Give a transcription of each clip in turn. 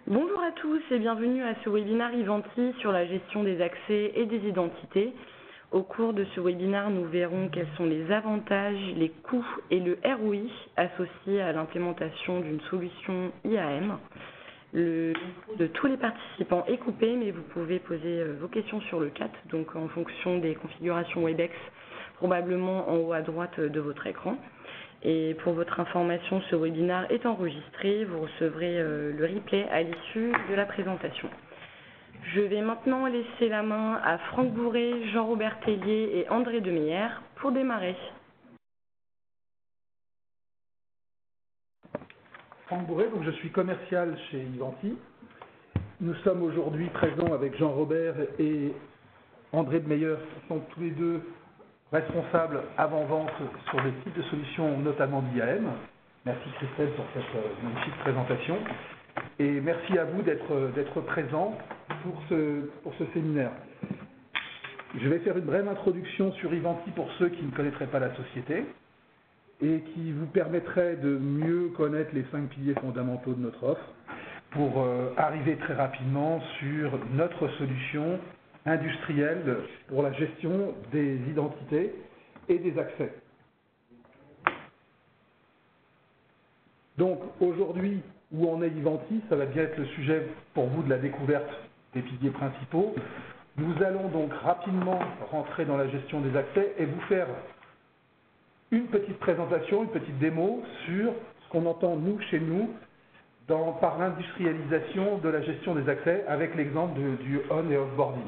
Bonjour à tous et bienvenue à ce webinaire Ivanti sur la gestion des accès et des identités. Au cours de ce webinaire, nous verrons quels sont les avantages, les coûts et le ROI associés à l'implémentation d'une solution IAM. Le micro de tous les participants est coupé, mais vous pouvez poser vos questions sur le chat, donc en fonction des configurations Webex, probablement en haut à droite de votre écran. Et pour votre information, ce webinaire est enregistré. Vous recevrez le replay à l'issue de la présentation. Je vais maintenant laisser la main à Franck Bourré, Jean-Robert Tellier et André Demeyer pour démarrer. Franck Bourré, donc je suis commercial chez Ivanti. Nous sommes aujourd'hui présents avec Jean-Robert et André Demeyer, qui sont tous les deux responsables avant-vente sur des types de solutions, notamment d'IAM. Merci Christelle pour cette magnifique présentation. Et merci à vous d'être présents pour ce séminaire. Je vais faire une brève introduction sur Ivanti pour ceux qui ne connaîtraient pas la société et qui vous permettrait de mieux connaître les 5 piliers fondamentaux de notre offre pour arriver très rapidement sur notre solution industrielle pour la gestion des identités et des accès. Donc aujourd'hui, où en est Ivanti, ça va bien être le sujet pour vous de la découverte des piliers principaux. Nous allons donc rapidement rentrer dans la gestion des accès et vous faire une petite présentation, une petite démo sur ce qu'on entend nous, chez nous, par l'industrialisation de la gestion des accès avec l'exemple du on et offboarding.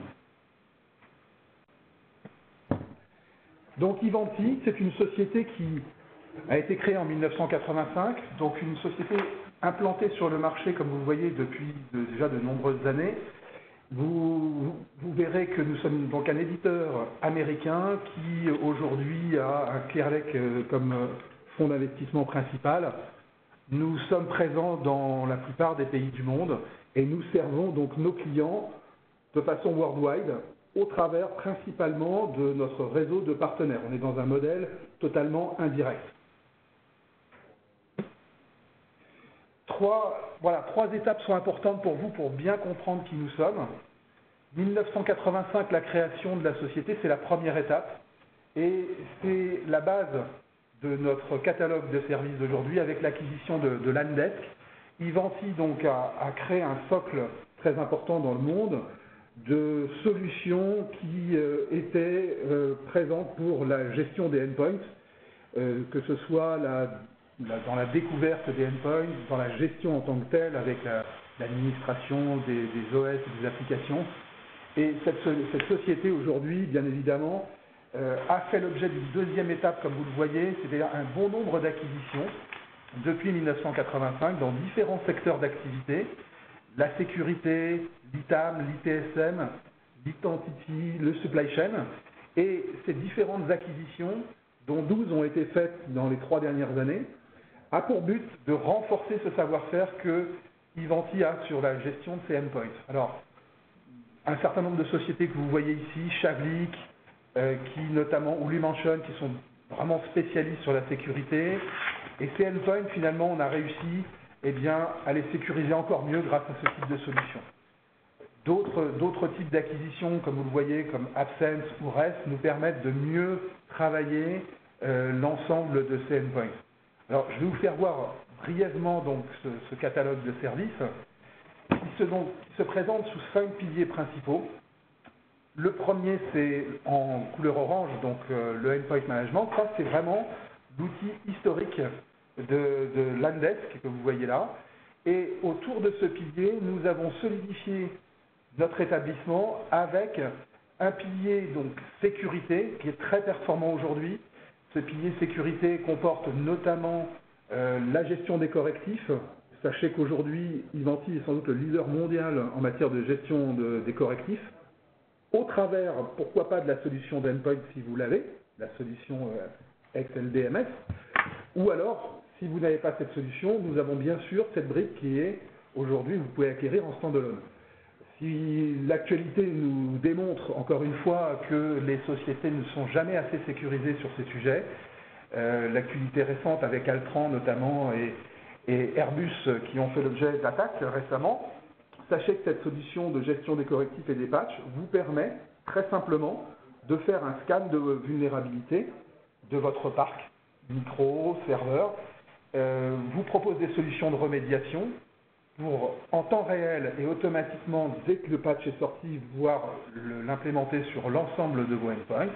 Donc Ivanti, c'est une société qui a été créée en 1985, donc une société implantée sur le marché, comme vous le voyez, depuis déjà de nombreuses années. Vous verrez que nous sommes donc un éditeur américain qui aujourd'hui a un Clear Lake comme fonds d'investissement principal. Nous sommes présents dans la plupart des pays du monde et nous servons donc nos clients de façon worldwide au travers principalement de notre réseau de partenaires. On est dans un modèle totalement indirect. Trois étapes sont importantes pour vous pour bien comprendre qui nous sommes. 1985, la création de la société, c'est la première étape et c'est la base de notre catalogue de services d'aujourd'hui avec l'acquisition de Landesk. Ivanti donc a créé un socle très important dans le monde de solutions qui étaient présentes pour la gestion des endpoints, que ce soit dans la découverte des endpoints, dans la gestion en tant que telle, avec l'administration des OS et des applications. Et cette société aujourd'hui, bien évidemment, a fait l'objet d'une deuxième étape, comme vous le voyez, c'est-à-dire un bon nombre d'acquisitions depuis 1985 dans différents secteurs d'activité, la sécurité, l'ITAM, l'ITSM, l'identity, le supply chain. Et ces différentes acquisitions, dont 12 ont été faites dans les 3 dernières années, a pour but de renforcer ce savoir-faire que Ivanti a sur la gestion de ces endpoints. Alors, un certain nombre de sociétés que vous voyez ici, Shavlik, qui notamment, ou Lumention, qui sont vraiment spécialistes sur la sécurité. Et ces endpoints, finalement, on a réussi à les sécuriser encore mieux grâce à ce type de solution. D'autres types d'acquisitions, comme vous le voyez, comme Absence ou REST, nous permettent de mieux travailler l'ensemble de ces endpoints. Alors, je vais vous faire voir brièvement donc, ce catalogue de services qui se présente sous 5 piliers principaux. Le premier, c'est en couleur orange, donc le Endpoint Management. Ça, c'est vraiment l'outil historique de Landesk que vous voyez là. Et autour de ce pilier, nous avons solidifié notre établissement avec un pilier donc sécurité qui est très performant aujourd'hui. Ce pilier sécurité comporte notamment la gestion des correctifs. Sachez qu'aujourd'hui, Ivanti est sans doute le leader mondial en matière de gestion des correctifs. Au travers, pourquoi pas, de la solution d'endpoint si vous l'avez, la solution XLDMS, ou alors, si vous n'avez pas cette solution, nous avons bien sûr cette brique qui est, aujourd'hui, vous pouvez acquérir en standalone. Si l'actualité nous démontre, encore une fois, que les sociétés ne sont jamais assez sécurisées sur ces sujets, l'actualité récente avec Altran notamment et Airbus qui ont fait l'objet d'attaques récemment, sachez que cette solution de gestion des correctifs et des patchs vous permet très simplement de faire un scan de vulnérabilité de votre parc, micro, serveur, vous propose des solutions de remédiation pour, en temps réel et automatiquement, dès que le patch est sorti, pouvoir l'implémenter sur l'ensemble de vos endpoints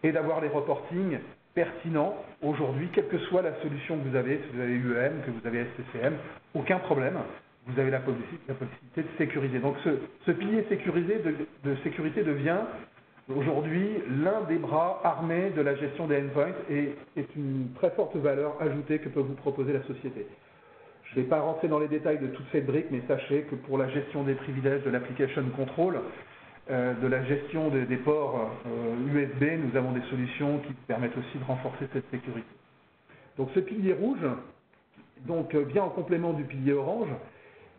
et d'avoir les reportings pertinents aujourd'hui, quelle que soit la solution que vous avez, si vous avez UEM, que vous avez SCCM, aucun problème, vous avez la possibilité de sécuriser. Donc ce pilier sécurisé de sécurité devient aujourd'hui l'un des bras armés de la gestion des endpoints et est une très forte valeur ajoutée que peut vous proposer la société. Je ne vais pas rentrer dans les détails de toutes ces briques, mais sachez que pour la gestion des privilèges, de l'application control, de la gestion des ports USB, nous avons des solutions qui permettent aussi de renforcer cette sécurité. Donc ce pilier rouge vient en complément du pilier orange,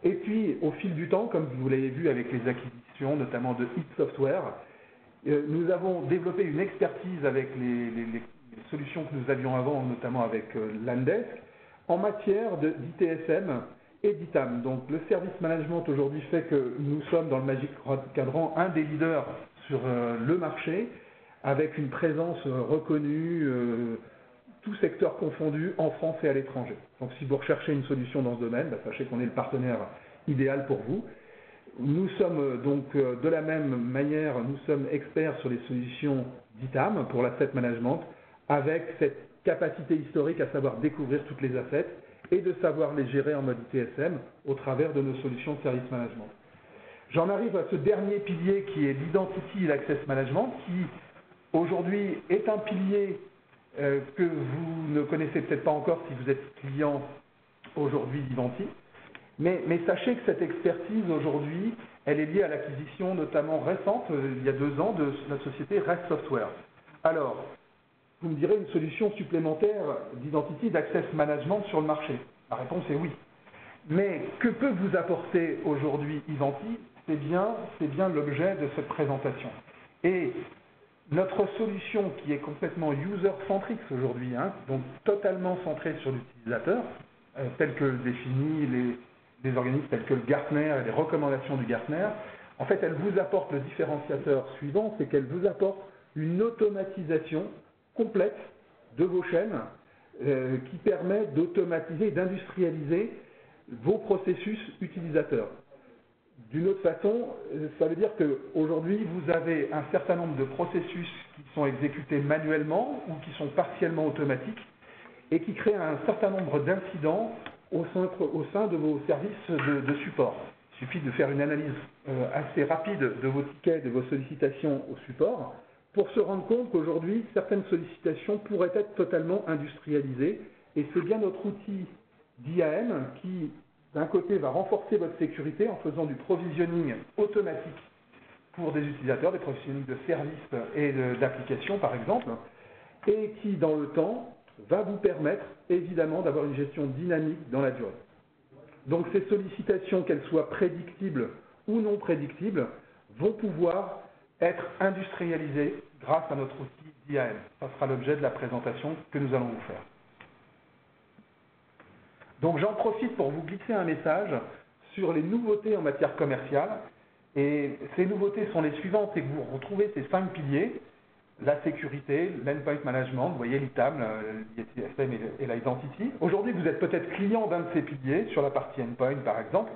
et puis au fil du temps, comme vous l'avez vu avec les acquisitions, notamment de Hit Software, nous avons développé une expertise avec les solutions que nous avions avant, notamment avec Landesk, en matière d'ITSM et d'ITAM. Donc le service management aujourd'hui fait que nous sommes dans le Magic Quadrant un des leaders sur le marché, avec une présence reconnue, tout secteur confondu, en France et à l'étranger. Donc si vous recherchez une solution dans ce domaine, sachez qu'on est le partenaire idéal pour vous. Nous sommes donc de la même manière, nous sommes experts sur les solutions d'ITAM pour l'asset management, avec cette capacité historique à savoir découvrir toutes les assets et de savoir les gérer en mode ITSM au travers de nos solutions de service management. J'en arrive à ce dernier pilier qui est l'Identity et l'Access Management, qui aujourd'hui est un pilier que vous ne connaissez peut-être pas encore si vous êtes client aujourd'hui d'Ivanti. Mais sachez que cette expertise aujourd'hui, elle est liée à l'acquisition notamment récente, il y a 2 ans, de la société Rest Software. Alors, vous me direz une solution supplémentaire d'identity, d'access management sur le marché. La réponse est oui. Mais que peut vous apporter aujourd'hui Ivanti? C'est bien l'objet de cette présentation. Et notre solution qui est complètement user-centric aujourd'hui, donc totalement centrée sur l'utilisateur, tel que définit les organismes tels que le Gartner et les recommandations du Gartner, en fait, elle vous apporte le différenciateur suivant, c'est qu'elle vous apporte une automatisation complète de vos chaînes qui permet d'automatiser et d'industrialiser vos processus utilisateurs. D'une autre façon, ça veut dire qu'aujourd'hui, vous avez un certain nombre de processus qui sont exécutés manuellement ou qui sont partiellement automatiques et qui créent un certain nombre d'incidents au sein de vos services de support. Il suffit de faire une analyse assez rapide de vos tickets, de vos sollicitations au support pour se rendre compte qu'aujourd'hui, certaines sollicitations pourraient être totalement industrialisées. Et c'est bien notre outil d'IAM qui, d'un côté, va renforcer votre sécurité en faisant du provisioning automatique pour des utilisateurs, des provisioning de services et d'applications, par exemple, et qui, dans le temps, va vous permettre, évidemment, d'avoir une gestion dynamique dans la durée. Donc, ces sollicitations, qu'elles soient prédictibles ou non prédictibles, vont pouvoir être industrialisées grâce à notre outil d'IAM. Ça sera l'objet de la présentation que nous allons vous faire. Donc j'en profite pour vous glisser un message sur les nouveautés en matière commerciale. Et ces nouveautés sont les suivantes, c'est que vous retrouvez ces 5 piliers, la sécurité, l'endpoint management, vous voyez l'ITAM, l'ITSM et l'identity. Aujourd'hui, vous êtes peut-être client d'un de ces piliers, sur la partie endpoint par exemple.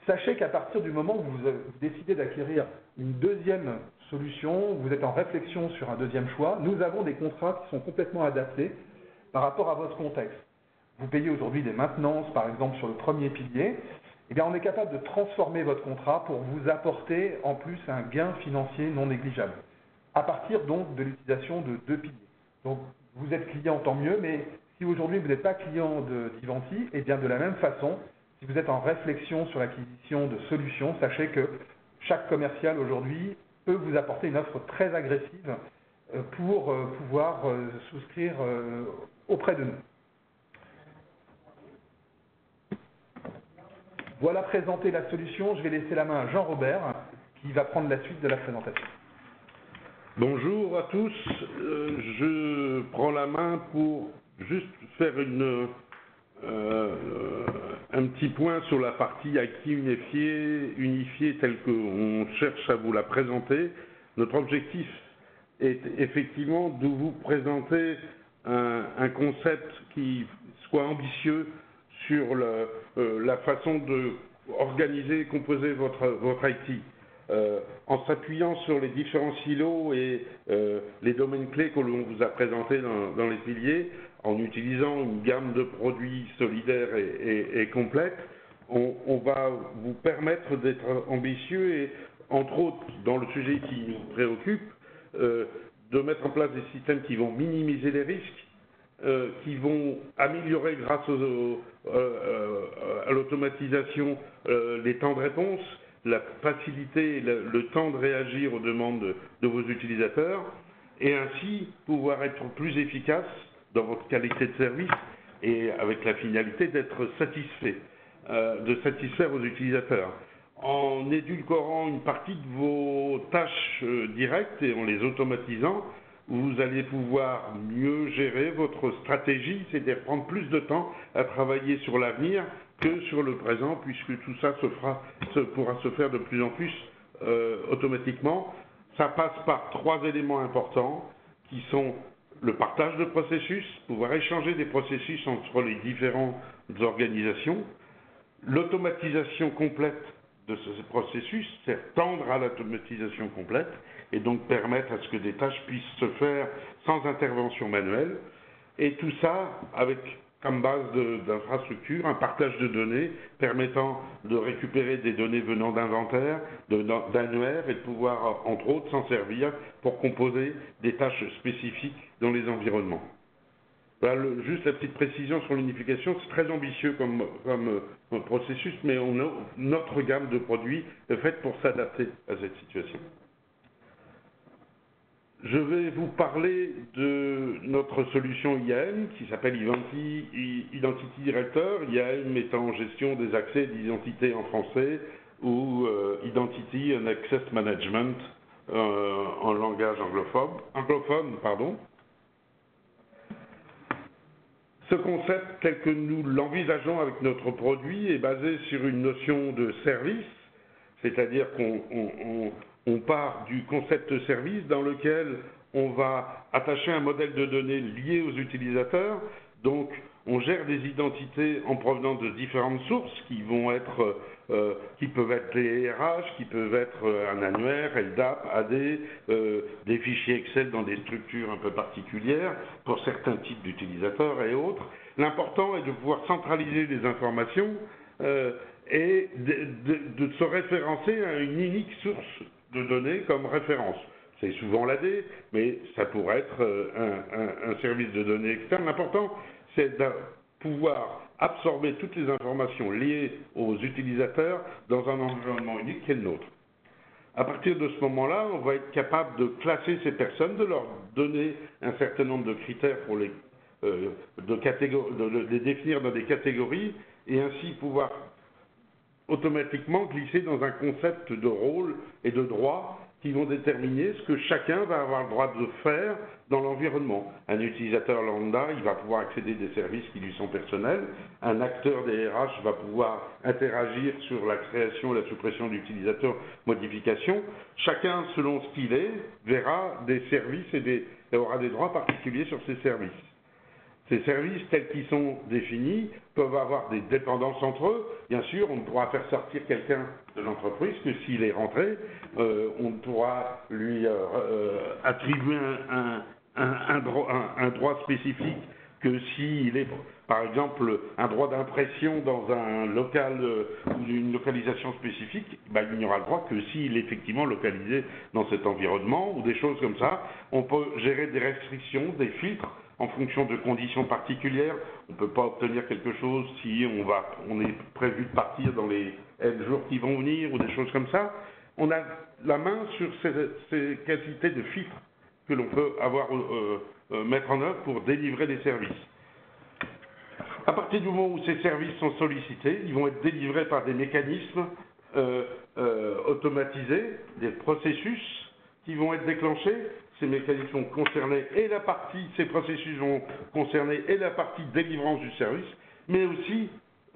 Sachez qu'à partir du moment où vous décidez d'acquérir une deuxième solution, vous êtes en réflexion sur un deuxième choix, nous avons des contrats qui sont complètement adaptés par rapport à votre contexte. Vous payez aujourd'hui des maintenances, par exemple, sur le premier pilier, eh bien, on est capable de transformer votre contrat pour vous apporter en plus un gain financier non négligeable, à partir donc de l'utilisation de 2 piliers. Donc, vous êtes client, tant mieux, mais si aujourd'hui vous n'êtes pas client d'Ivanti, eh bien, de la même façon, si vous êtes en réflexion sur l'acquisition de solutions, sachez que chaque commercial aujourd'hui peut vous apporter une offre très agressive pour pouvoir souscrire auprès de nous. Voilà présenter la solution. Je vais laisser la main à Jean-Robert qui va prendre la suite de la présentation. Bonjour à tous. Je prends la main pour juste faire un un petit point sur la partie acquis unifié telle qu'on cherche à vous la présenter. Notre objectif est effectivement de vous présenter un concept qui soit ambitieux sur la façon de organiser et composer votre IT, en s'appuyant sur les différents silos et les domaines clés que l'on vous a présentés dans les piliers, en utilisant une gamme de produits solidaires et complète. On va vous permettre d'être ambitieux et, entre autres, dans le sujet qui nous préoccupe, de mettre en place des systèmes qui vont minimiser les risques, qui vont améliorer grâce à l'automatisation les temps de réponse, la facilité, le temps de réagir aux demandes de vos utilisateurs, et ainsi pouvoir être plus efficace dans votre qualité de service et avec la finalité d'être satisfait, de satisfaire vos utilisateurs. En édulcorant une partie de vos tâches directes et en les automatisant, vous allez pouvoir mieux gérer votre stratégie, c'est-à-dire prendre plus de temps à travailler sur l'avenir que sur le présent, puisque tout ça pourra se faire de plus en plus automatiquement. Ça passe par 3 éléments importants qui sont le partage de processus, pouvoir échanger des processus entre les différentes organisations, l'automatisation complète de ce processus, c'est tendre à l'automatisation complète et donc permettre à ce que des tâches puissent se faire sans intervention manuelle, et tout ça avec comme base d'infrastructure un partage de données permettant de récupérer des données venant d'inventaire, d'annuaire, et de pouvoir entre autres s'en servir pour composer des tâches spécifiques dans les environnements. Voilà, juste la petite précision sur l'unification, c'est très ambitieux comme processus, mais notre gamme de produits est faite pour s'adapter à cette situation. Je vais vous parler de notre solution IAM qui s'appelle Identity Director, IAM étant en gestion des accès d'identité en français, ou Identity and Access Management en langage anglophone. Ce concept, tel que nous l'envisageons avec notre produit, est basé sur une notion de service, c'est-à-dire qu'on part du concept de service dans lequel on va attacher un modèle de données lié aux utilisateurs. Donc, on gère des identités en provenance de différentes sources qui peuvent être les RH, qui peuvent être un annuaire, LDAP, AD, des fichiers Excel dans des structures un peu particulières pour certains types d'utilisateurs et autres. L'important est de pouvoir centraliser les informations et de se référencer à une unique source de données comme référence. C'est souvent l'AD, mais ça pourrait être un service de données externe. L'important, c'est de pouvoir absorber toutes les informations liées aux utilisateurs dans un environnement unique qui est le nôtre. À partir de ce moment-là, on va être capable de classer ces personnes, de leur donner un certain nombre de critères pour les définir dans des catégories, et ainsi pouvoir automatiquement glisser dans un concept de rôle et de droit qui vont déterminer ce que chacun va avoir le droit de faire dans l'environnement. Un utilisateur lambda, il va pouvoir accéder des services qui lui sont personnels. Un acteur des RH va pouvoir interagir sur la création et la suppression d'utilisateurs, modifications. Chacun, selon ce qu'il est, verra des services et aura des droits particuliers sur ces services. Ces services, tels qu'ils sont définis, peuvent avoir des dépendances entre eux. Bien sûr, on ne pourra faire sortir quelqu'un de l'entreprise que s'il est rentré. On pourra lui attribuer un droit spécifique que s'il est, par exemple, un droit d'impression dans un local ou une localisation spécifique, il n'y aura le droit que s'il est effectivement localisé dans cet environnement ou des choses comme ça. On peut gérer des restrictions, des filtres en fonction de conditions particulières. On ne peut pas obtenir quelque chose si on est prévu de partir dans les jours qui vont venir ou des choses comme ça. On a la main sur ces capacités de filtres que l'on peut mettre en œuvre pour délivrer des services. À partir du moment où ces services sont sollicités, ils vont être délivrés par des mécanismes automatisés, des processus qui vont être déclenchés. Ces mécanismes vont concerner ces processus vont concerner et la partie délivrance du service, mais aussi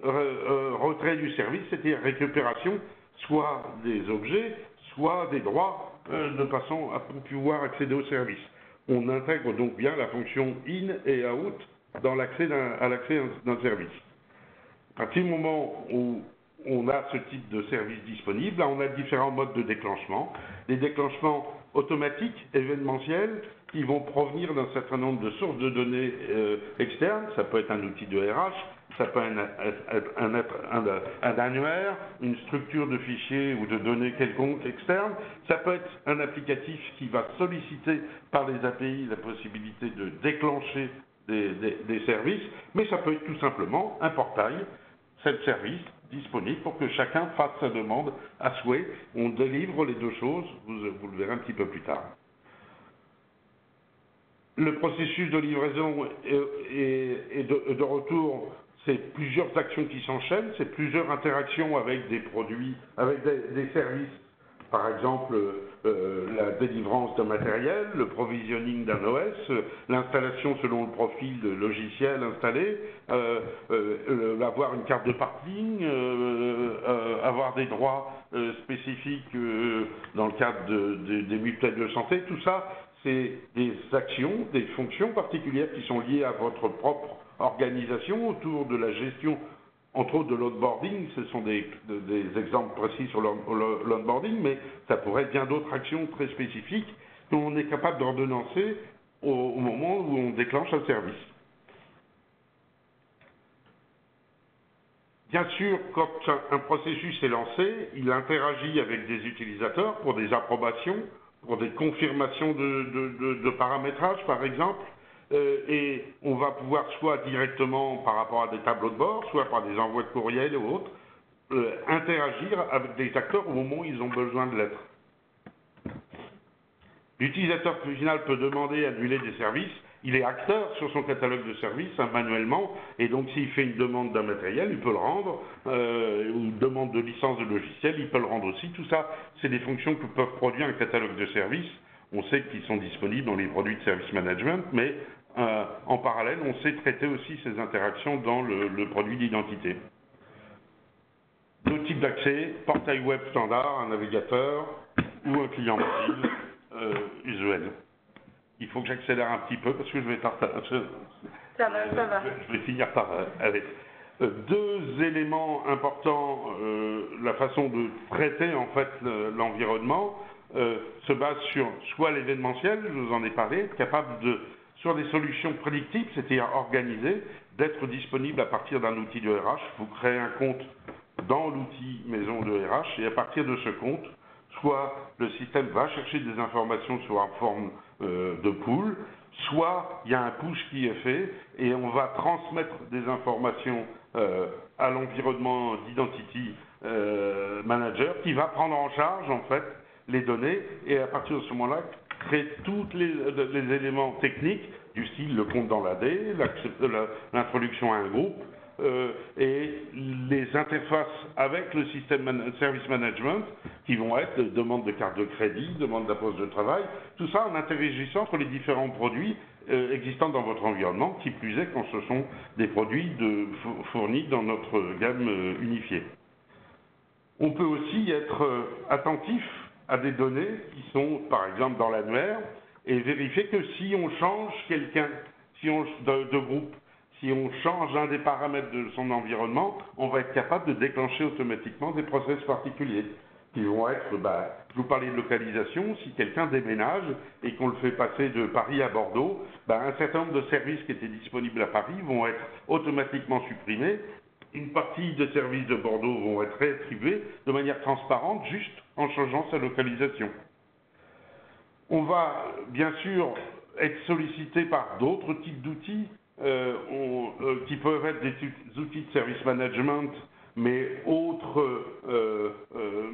retrait du service, c'est-à-dire récupération soit des objets, soit des droits, de façon à pouvoir accéder au service. On intègre donc bien la fonction in et out dans l'accès d'un service. À partir du moment où on a ce type de service disponible, là, on a différents modes de déclenchement. Des déclenchements automatiques, événementiels, qui vont provenir d'un certain nombre de sources de données externes. Ça peut être un outil de RH, ça peut être un annuaire, une structure de fichiers ou de données quelconques externes. Ça peut être un applicatif qui va solliciter par les API la possibilité de déclencher des services, mais ça peut être tout simplement un portail, self-service, disponible pour que chacun fasse sa demande à souhait. On délivre les deux choses, vous le verrez un petit peu plus tard. Le processus de livraison et de retour, c'est plusieurs actions qui s'enchaînent, c'est plusieurs interactions avec des produits, avec des services. Par exemple, la délivrance d'un matériel, le provisioning d'un OS, l'installation selon le profil de logiciel installé, avoir une carte de parking, avoir des droits spécifiques dans le cadre des mutuelles de santé, tout ça, c'est des actions, des fonctions particulières qui sont liées à votre propre organisation autour de la gestion, entre autres de l'onboarding. Ce sont des exemples précis sur l'onboarding, mais ça pourrait être bien d'autres actions très spécifiques qu'on est capable d'ordonnancer au moment où on déclenche un service. Bien sûr, quand un processus est lancé, il interagit avec des utilisateurs pour des approbations, pour des confirmations de paramétrage, par exemple, et on va pouvoir soit directement par rapport à des tableaux de bord, soit par des envois de courriel ou autres, interagir avec des acteurs au moment où ils ont besoin de l'être. L'utilisateur final peut demander à annuler des services. Il est acteur sur son catalogue de services manuellement, et donc s'il fait une demande d'un matériel, il peut le rendre, ou une demande de licence de logiciel, il peut le rendre aussi. Tout ça, c'est des fonctions que peuvent produire un catalogue de services. On sait qu'ils sont disponibles dans les produits de service management, mais en parallèle, on sait traiter aussi ces interactions dans le produit d'identité. Deux types d'accès, portail web standard, un navigateur ou un client mobile usuel. Il faut que j'accélère un petit peu parce que je vais Ça va. Je vais finir par avec deux éléments importants. La façon de traiter en fait l'environnement se base sur soit l'événementiel, je vous en ai parlé, être capable sur des solutions prédictibles, c'est-à-dire organisées, d'être disponible à partir d'un outil de RH. Vous créez un compte dans l'outil maison de RH et à partir de ce compte, soit le système va chercher des informations sous la forme de pool, soit il y a un push qui est fait et on va transmettre des informations à l'environnement d'Identity Manager qui va prendre en charge en fait les données et à partir de ce moment-là créer tous les éléments techniques du style le compte dans l'AD, l'introduction à un groupe, et les interfaces avec le système service management qui vont être demande de carte de crédit, demande d'un poste de travail, tout ça en interagissant entre les différents produits existants dans votre environnement, qui plus est quand ce sont des produits fournis dans notre gamme unifiée. On peut aussi être attentif à des données qui sont par exemple dans l'annuaire et vérifier que si on change quelqu'un, de groupe, si on change un des paramètres de son environnement, on va être capable de déclencher automatiquement des process particuliers qui vont être, je vous parlais de localisation, si quelqu'un déménage et qu'on le fait passer de Paris à Bordeaux, un certain nombre de services qui étaient disponibles à Paris vont être automatiquement supprimés. Une partie des services de Bordeaux vont être réattribués de manière transparente, juste en changeant sa localisation. On va bien sûr être sollicité par d'autres types d'outils qui peuvent être des outils de service management, mais autres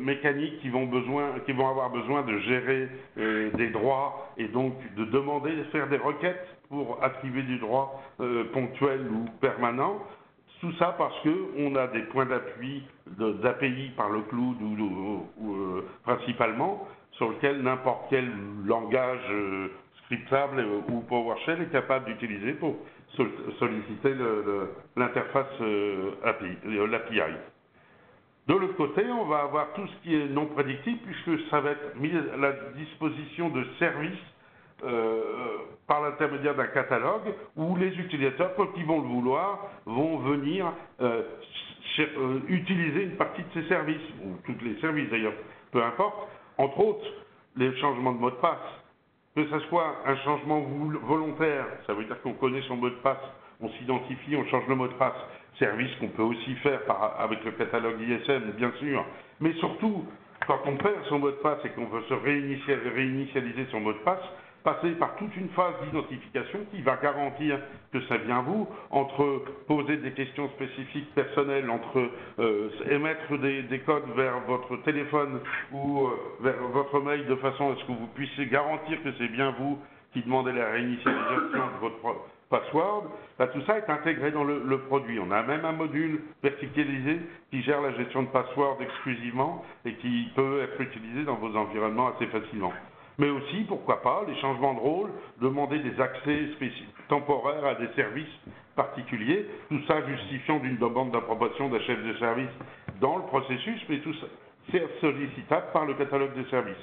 mécaniques qui vont avoir besoin de gérer des droits et donc de demander, de faire des requêtes pour attribuer des droits ponctuels ou permanents. Tout ça parce qu'on a des points d'appui d'API par le cloud ou principalement, sur lequel n'importe quel langage scriptable ou PowerShell est capable d'utiliser pour solliciter l'interface l'API. De l'autre côté, on va avoir tout ce qui est non prédictible, puisque ça va être mis à la disposition de services par l'intermédiaire d'un catalogue où les utilisateurs, quand ils vont le vouloir, vont venir utiliser une partie de ces services, ou tous les services d'ailleurs, peu importe, entre autres les changements de mot de passe. Que ce soit un changement volontaire, ça veut dire qu'on connaît son mot de passe, on s'identifie, on change le mot de passe, service qu'on peut aussi faire avec le catalogue ISM, bien sûr, mais surtout, quand on perd son mot de passe et qu'on veut se réinitialiser son mot de passe, passer par toute une phase d'identification qui va garantir que ça vient vous, entre poser des questions spécifiques personnelles, entre émettre des codes vers votre téléphone ou vers votre mail de façon à ce que vous puissiez garantir que c'est bien vous qui demandez la réinitialisation de votre password. Là, tout ça est intégré dans le produit. On a même un module verticalisé qui gère la gestion de password exclusivement et qui peut être utilisé dans vos environnements assez facilement. Mais aussi, pourquoi pas, les changements de rôle, demander des accès temporaires à des services particuliers, tout ça justifiant d'une demande d'approbation d'un chef de service dans le processus, mais tout ça c'est sollicitable par le catalogue de services.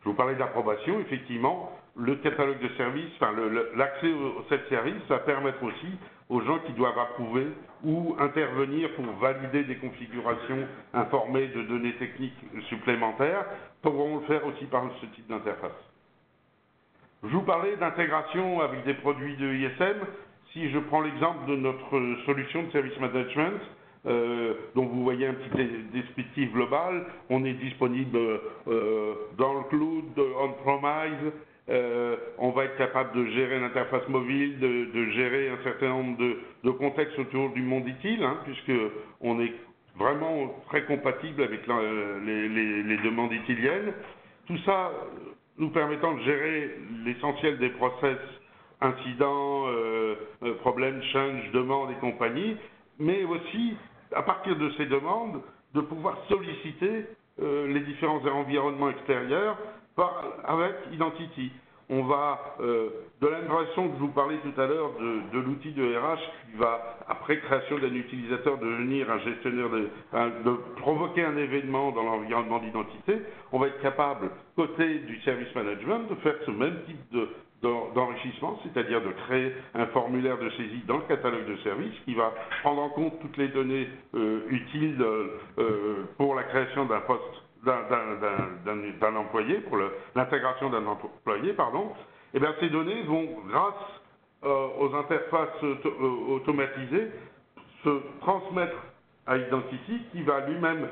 Je vous parlais d'approbation, effectivement, le catalogue de services, enfin l'accès au set service, ça va permettre aussi aux gens qui doivent approuver ou intervenir pour valider des configurations informées de données techniques supplémentaires, pourront le faire aussi par ce type d'interface. Je vous parlais d'intégration avec des produits de ISM. Si je prends l'exemple de notre solution de service management, dont vous voyez un petit descriptif global, on est disponible dans le cloud, on-premise, on va être capable de gérer l'interface mobile, de gérer un certain nombre de contextes autour du monde utile, puisque on est vraiment très compatible avec les demandes utiliennes. Tout ça nous permettant de gérer l'essentiel des process, incidents, problèmes, change, demandes et compagnie, mais aussi, à partir de ces demandes, de pouvoir solliciter les différents environnements extérieurs avec Identity. On va, de la même façon que je vous parlais tout à l'heure de l'outil de RH qui va, après création d'un utilisateur, devenir un gestionnaire, de provoquer un événement dans l'environnement d'identité, on va être capable, côté du service management, de faire ce même type d'enrichissement, c'est-à-dire de créer un formulaire de saisie dans le catalogue de services qui va prendre en compte toutes les données utiles pour la création d'un poste d'un employé, pour l'intégration d'un employé, et bien ces données vont, grâce aux interfaces automatisées, se transmettre à Identity qui va lui-même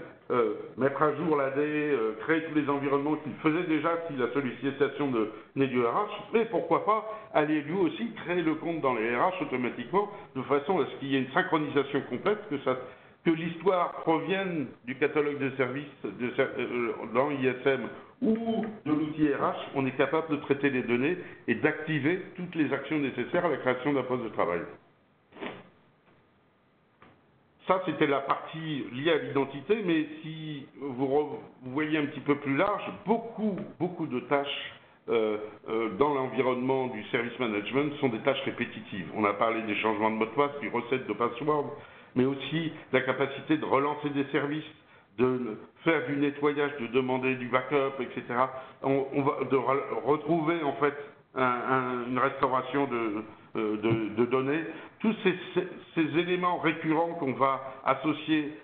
mettre à jour l'AD, créer tous les environnements qu'il faisait déjà si la sollicitation venait du RH, mais pourquoi pas aller lui aussi créer le compte dans les RH automatiquement, de façon à ce qu'il y ait une synchronisation complète, que l'histoire provienne du catalogue de services dans ISM ou de l'outil RH, on est capable de traiter les données et d'activer toutes les actions nécessaires à la création d'un poste de travail. Ça, c'était la partie liée à l'identité, mais si vous voyez un petit peu plus large, beaucoup de tâches dans l'environnement du service management sont des tâches répétitives. On a parlé des changements de mot de passe, du reset de password, mais aussi la capacité de relancer des services, de faire du nettoyage, de demander du backup, etc. On va retrouver en fait une restauration de données. Tous ces éléments récurrents qu'on va associer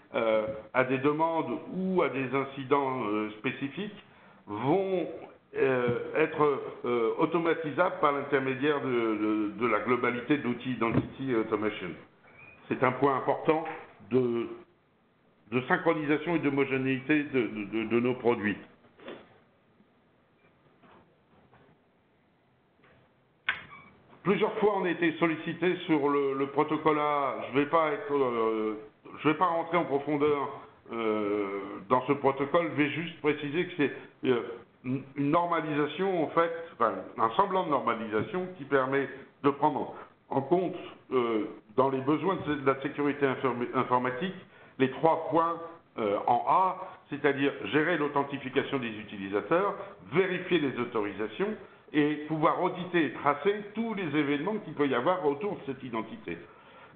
à des demandes ou à des incidents spécifiques vont être automatisables par l'intermédiaire de la globalité de l'outil Identity Automation. C'est un point important de synchronisation et d'homogénéité de nos produits. Plusieurs fois, on a été sollicité sur le protocole A. Je vais pas rentrer en profondeur dans ce protocole. Je vais juste préciser que c'est une normalisation, en fait, enfin, un semblant de normalisation qui permet de prendre en compte, dans les besoins de la sécurité informatique, les 3 points en A, c'est-à-dire gérer l'authentification des utilisateurs, vérifier les autorisations, et pouvoir auditer et tracer tous les événements qu'il peut y avoir autour de cette identité.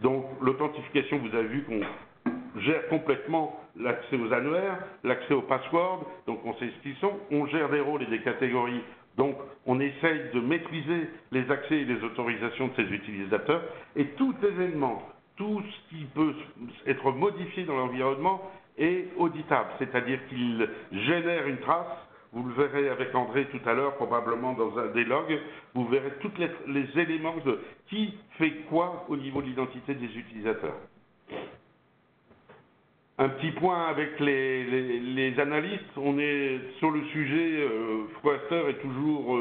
Donc l'authentification, vous avez vu qu'on gère complètement l'accès aux annuaires, l'accès aux passwords, donc on sait ce qu'ils sont, on gère des rôles et des catégories, donc on essaye de maîtriser les accès et les autorisations de ces utilisateurs, et tout événement, tout ce qui peut être modifié dans l'environnement est auditable, c'est-à-dire qu'il génère une trace. Vous le verrez avec André tout à l'heure, probablement dans un des logs, vous verrez tous les éléments de qui fait quoi au niveau de l'identité des utilisateurs. Un petit point avec les analystes, on est sur le sujet, Forrester est toujours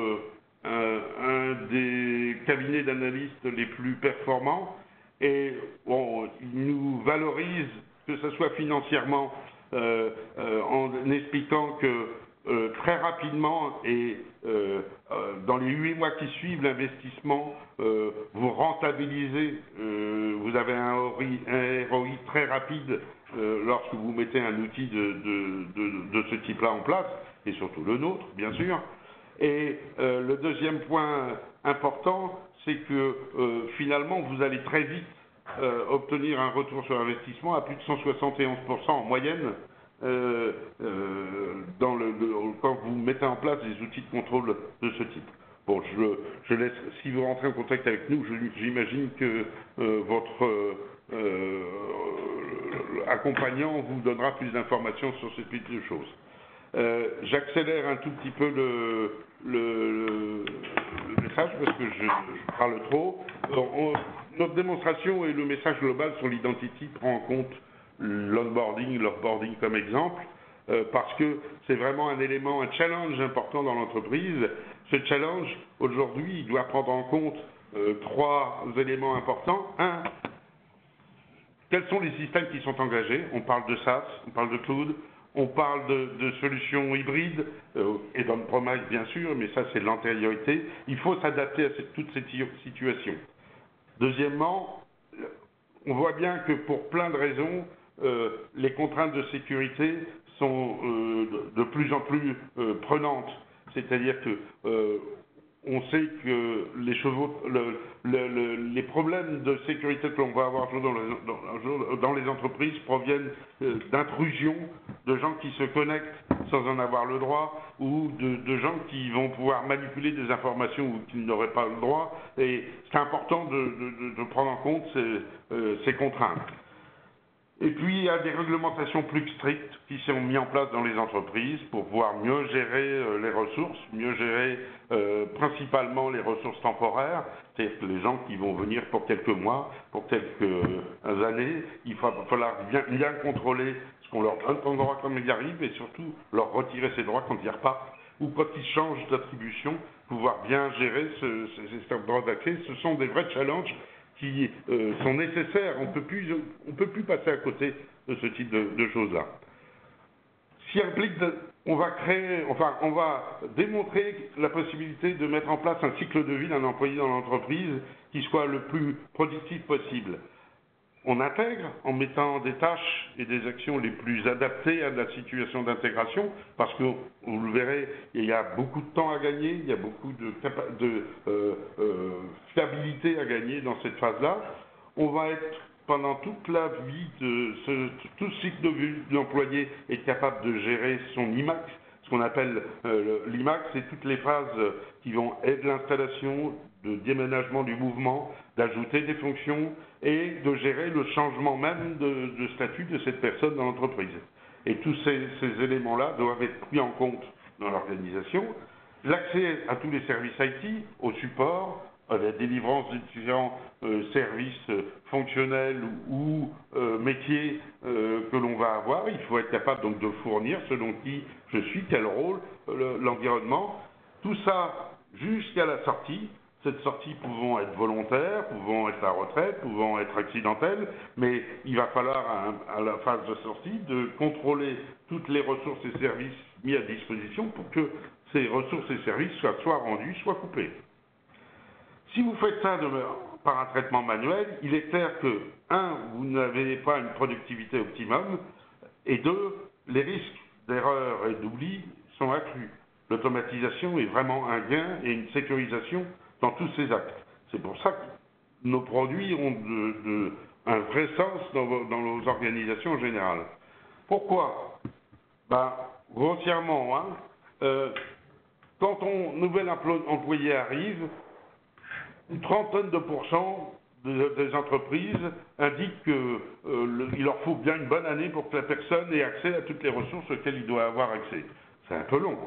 un des cabinets d'analystes les plus performants et bon, il nous valorise, que ce soit financièrement, en expliquant que très rapidement et dans les 8 mois qui suivent l'investissement, vous rentabilisez, vous avez un ROI très rapide lorsque vous mettez un outil de ce type-là en place, et surtout le nôtre, bien sûr. Et le deuxième point important, c'est que finalement, vous allez très vite obtenir un retour sur investissement à plus de 171% en moyenne quand vous mettez en place des outils de contrôle de ce type. Bon, je laisse, si vous rentrez en contact avec nous, j'imagine que votre accompagnant vous donnera plus d'informations sur ce type de choses. J'accélère un tout petit peu le message parce que je parle trop. Notre démonstration et le message global sur l'identity prend en compte l'onboarding, l'offboarding comme exemple, parce que c'est vraiment un élément, un challenge important dans l'entreprise. Ce challenge, aujourd'hui, il doit prendre en compte 3 éléments importants. 1, quels sont les systèmes qui sont engagés? On parle de SaaS, on parle de cloud, on parle de solutions hybrides, et d'on-premise bien sûr, mais ça c'est l'antériorité. Il faut s'adapter à toutes ces situations. Deuxièmement, on voit bien que pour plein de raisons, les contraintes de sécurité sont de plus en plus prenantes. C'est-à-dire que on sait que les problèmes de sécurité que l'on va avoir dans les entreprises proviennent d'intrusions, de gens qui se connectent sans en avoir le droit, ou de gens qui vont pouvoir manipuler des informations ou qui n'auraient pas le droit. Et c'est important de prendre en compte ces contraintes. Et puis, il y a des réglementations plus strictes qui sont mises en place dans les entreprises pour pouvoir mieux gérer les ressources, mieux gérer principalement les ressources temporaires, c'est-à-dire que les gens qui vont venir pour quelques mois, pour quelques années, il va falloir bien contrôler ce qu'on leur donne comme droit quand ils arrivent et surtout leur retirer ces droits quand ils repartent ou quand ils changent d'attribution, pouvoir bien gérer ces droits d'accès. Ce sont des vrais challenges qui sont nécessaires. On ne peut plus passer à côté de ce type de choses-là. Ce qui implique, on va démontrer la possibilité de mettre en place un cycle de vie d'un employé dans l'entreprise qui soit le plus productif possible. On intègre en mettant des tâches et des actions les plus adaptées à la situation d'intégration, parce que, vous le verrez, il y a beaucoup de temps à gagner, il y a beaucoup de fiabilité à gagner dans cette phase-là. On va être, pendant toute la vie, tout le cycle de vie de l'employé est capable de gérer son IMAX. Ce qu'on appelle l'IMAX, c'est toutes les phases qui vont aider l'installation, de déménagement du mouvement, d'ajouter des fonctions et de gérer le changement même de statut de cette personne dans l'entreprise. Et tous ces éléments-là doivent être pris en compte dans l'organisation. L'accès à tous les services IT, au support, à la délivrance des différents services fonctionnels ou métiers que l'on va avoir. Il faut être capable donc de fournir selon qui je suis, quel rôle, l'environnement. Tout ça jusqu'à la sortie. Cette sortie pouvant être volontaire, pouvant être à retraite, pouvant être accidentelle, mais il va falloir à la phase de sortie de contrôler toutes les ressources et services mis à disposition pour que ces ressources et services soient soit rendus, soit coupés. Si vous faites ça par un traitement manuel, il est clair que, 1, vous n'avez pas une productivité optimum, et 2, les risques d'erreur et d'oubli sont accrus. l'automatisation est vraiment un gain et une sécurisation dans tous ces actes. C'est pour ça que nos produits ont un vrai sens dans nos organisations en général. Pourquoi? Grossièrement, quand un nouvel employé arrive, une trentaine de pourcents des entreprises indiquent qu'il leur faut bien une bonne année pour que la personne ait accès à toutes les ressources auxquelles il doit avoir accès. C'est un peu long.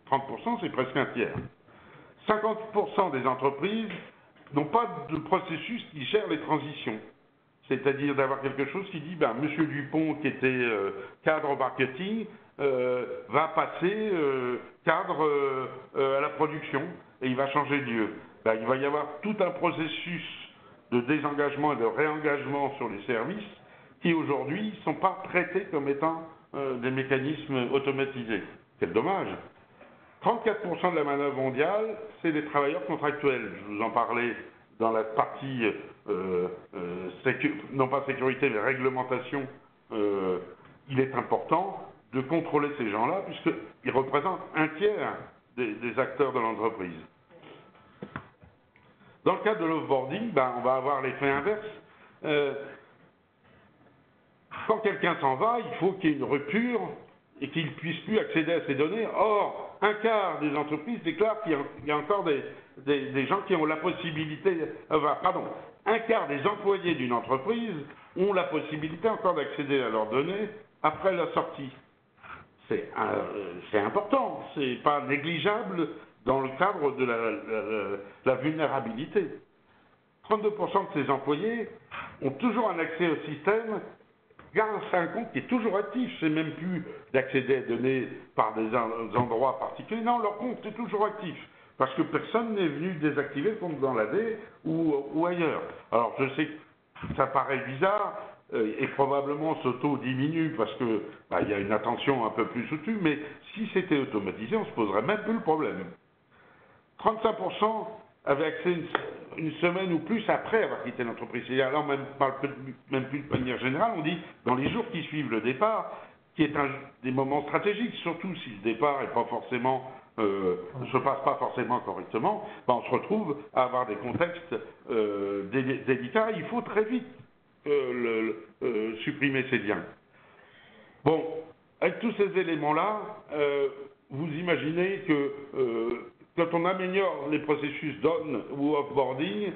30%, c'est presque un tiers. 50% des entreprises n'ont pas de processus qui gère les transitions. C'est-à-dire d'avoir quelque chose qui dit, Monsieur Dupont, qui était cadre marketing, va passer cadre à la production et il va changer de lieu. Il va y avoir tout un processus de désengagement et de réengagement sur les services qui aujourd'hui ne sont pas traités comme étant des mécanismes automatisés. Quel dommage. 34% de la manœuvre mondiale, c'est des travailleurs contractuels. Je vous en parlais dans la partie, non pas sécurité, mais réglementation. Il est important de contrôler ces gens-là, puisqu'ils représentent un tiers des acteurs de l'entreprise. Dans le cadre de l'offboarding, on va avoir l'effet inverse. Quand quelqu'un s'en va, il faut qu'il y ait une rupture et qu'il ne puisse plus accéder à ces données. Or, un quart des entreprises déclarent qu'il y a encore des gens qui ont la possibilité, un quart des employés d'une entreprise ont la possibilité encore d'accéder à leurs données après la sortie. C'est important, c'est pas négligeable dans le cadre de la vulnérabilité. 32% de ces employés ont toujours un accès au système grâce à un compte qui est toujours actif. C'est même plus d'accéder à des données par des endroits particuliers. Non, leur compte est toujours actif. Parce que personne n'est venu désactiver le compte dans l'AD ou ailleurs. Alors je sais que ça paraît bizarre et probablement ce taux diminue parce que il y a une attention un peu plus soutenue, mais si c'était automatisé, on ne se poserait même plus le problème. 35% avaient accès une semaine ou plus après avoir quitté l'entreprise. C'est-à-dire, là, on ne parle même plus de manière générale, on dit dans les jours qui suivent le départ, qui est des moments stratégiques, surtout si le départ est pas forcément, ne se passe pas forcément correctement, on se retrouve à avoir des contextes délicats. Il faut très vite supprimer ces liens. Bon, avec tous ces éléments-là, vous imaginez que quand on améliore les processus d'on ou offboarding,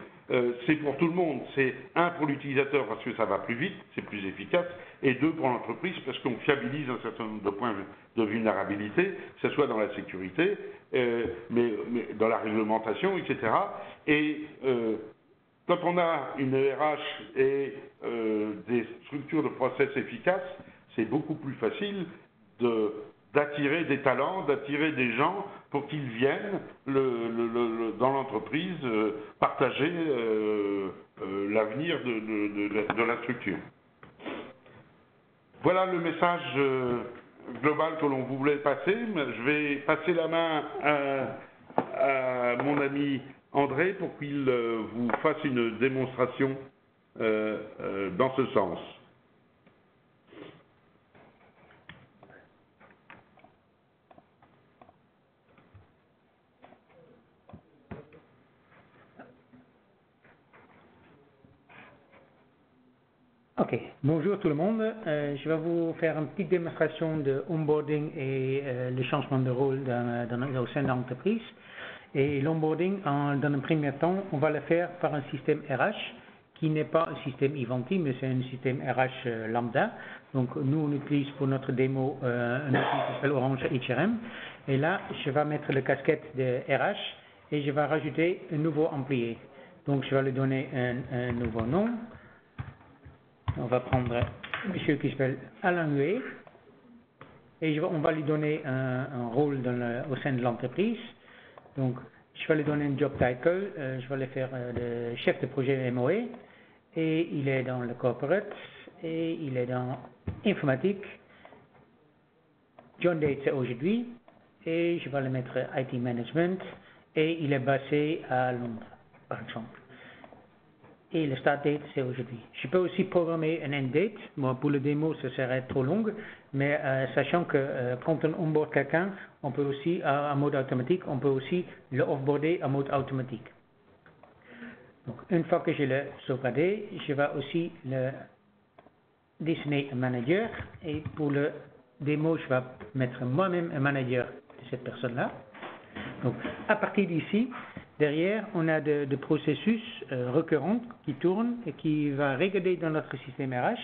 c'est pour tout le monde. C'est un pour l'utilisateur parce que ça va plus vite, c'est plus efficace, et deux pour l'entreprise parce qu'on fiabilise un certain nombre de points de vulnérabilité, que ce soit dans la sécurité, mais dans la réglementation, etc. Et quand on a une RH et des structures de process efficaces, c'est beaucoup plus facile d'attirer des talents, d'attirer des gens pour qu'ils viennent dans l'entreprise partager l'avenir de la structure. Voilà le message global que l'on voulait passer. Je vais passer la main à mon ami André pour qu'il vous fasse une démonstration dans ce sens. Ok, bonjour tout le monde. Je vais vous faire une petite démonstration de onboarding et le changement de rôle au sein de l'entreprise. Et l'onboarding, dans un premier temps, on va le faire par un système RH qui n'est pas un système Ivanti, mais c'est un système RH lambda. Donc nous, on utilise pour notre démo un outil qui s'appelle Orange HRM. Et là, je vais mettre la casquette de RH et je vais rajouter un nouveau employé. Donc je vais lui donner un nouveau nom. On va prendre un monsieur qui s'appelle Alain Huet et on va lui donner un rôle au sein de l'entreprise. Donc, je vais lui donner un job title, je vais le faire le chef de projet MOE et il est dans le corporate et il est dans informatique. John Date c'est aujourd'hui et je vais le mettre IT management et il est basé à Londres, par exemple. et le start date, c'est aujourd'hui. Je peux aussi programmer un end date. Bon, pour le démo, ça serait trop long, mais sachant que quand on onboard quelqu'un, on peut aussi, en mode automatique, on peut aussi le offboarder en mode automatique. Donc, une fois que je l'ai sauvegardé, je vais aussi le dessiner un manager, et pour le démo, je vais mettre moi-même un manager de cette personne-là. Donc, à partir d'ici, derrière, on a de processus récurrents qui tournent et qui va regarder dans notre système RH.